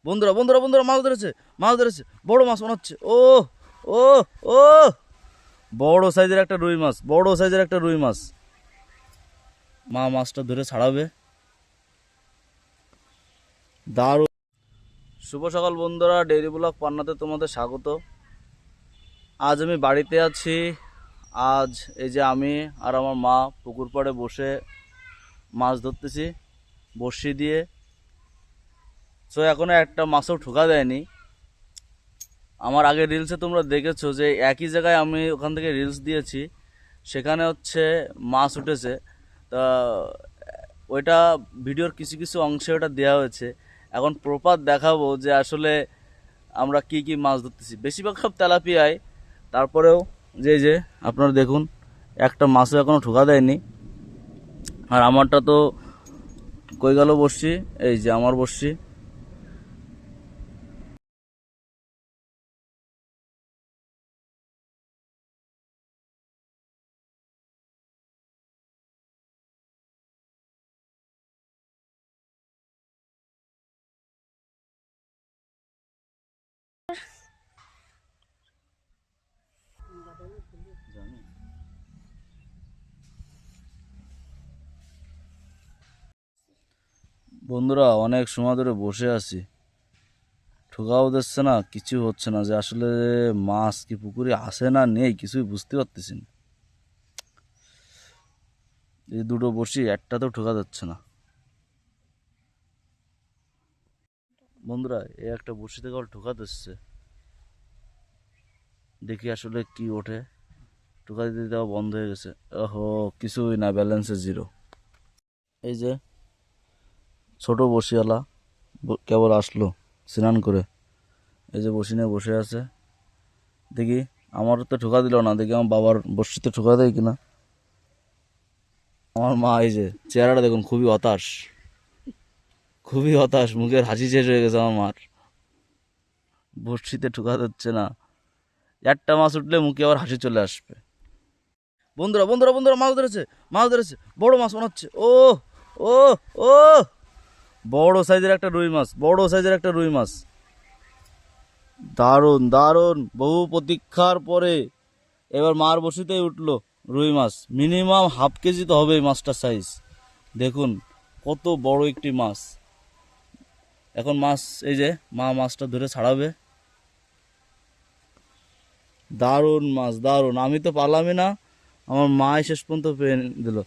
বন্ধুরা বন্ধুরা বন্ধুরা মাছ ধরেছে, মাছ ধরেছে, বড় মাছ মনে হচ্ছে। ও ও ও বড় সাইজের একটা রুই মাছ, বড় সাইজের একটা রুই মাছ। মা মাছটা ধরে ছাড়াবে। দারুণ। শুভ সকাল বন্ধুরা, ডেইরি ব্লগ পান্নাতে তোমাদের স্বাগত। আজ আমি বাড়িতে আছি। আজ এই যে আমি আর আমার মা পুকুর পাড়ে বসে মাছ ধরতেছি বড়শি দিয়ে। সো এখনো একটা মাছও ঠোকা দেয়নি। আমার আগের রিলসে তোমরা দেখেছো যে একই জায়গায় আমি ওখান থেকে রিলস দিয়েছি, সেখানে হচ্ছে মাছ উঠেছে। তা ওইটা ভিডিওর কিছু কিছু অংশে ওটা দেওয়া হয়েছে। এখন প্রপাত দেখাবো যে আসলে আমরা কি কি মাছ ধরতেছি। বেশিরভাগ সব তেলাপিয়ায়, তারপরেও যে আপনারা দেখুন একটা মাছও এখনো ঠোকা দেয়নি। আর আমারটা তো কই গেল বসছি, এই যে আমার বসছি। বন্ধুরা অনেক সময় ধরে বসে আছি, ঠোকাও দিচ্ছে না, কিছু হচ্ছে না। যে আসলে মাছ কি পুকুরে আসে না নেই কিছুই বুঝতে পারতেছি না। এই দুটো বসি, একটা তো ঠোকা যাচ্ছে না। বন্ধুরা এই একটা বসি থেকে ঠোকা দিচ্ছে, দেখি আসলে কি ওঠে। ঠোকা দিতে দেওয়া বন্ধ হয়ে গেছে। ওহো, কিছুই না, ব্যালেন্সে জিরো। এই যে ছোট বসিওয়ালা কেবল আসলো স্নান করে, এই যে বসি নিয়ে বসে আছে। দেখি আমার তো ঠোকা দিল না, দেখি আমার বাবার বসিতে ঠোকা দেয় কিনা। আমার মা এই যে চেহারাটা দেখুন, খুবই হতাশ, খুবই হতাশ, মুখের হাসি শেষ হয়ে গেছে আমার মার। বড়শিতে ঠোকা যাচ্ছে না, একটা মাছ উঠলে মুখে আবার হাসি চলে আসবে। বন্ধুরা বন্ধুরা বন্ধুরা মাছ ধরেছে, মাছ ধরেছে, বড় মাছ মনে হচ্ছে। ও ও ও বড় সাইজের একটা রুই মাছ, বড় সাইজের একটা রুই মাছ। দারুণ দারুণ, বহু প্রতীক্ষার পরে এবার মার বসিতেই উঠলো রুই মাছ। মিনিমাম হাফ কেজি তো হবে এই মাছটার সাইজ। দেখুন কত বড় একটি মাছ। এখন মাছ এই যে মা মাছটা ধরে ছাড়াবে। দারুণ মাছ, দারুণ। আমি তো পারলামই না, আমার মা শেষ পর্যন্ত পেয়ে দিল।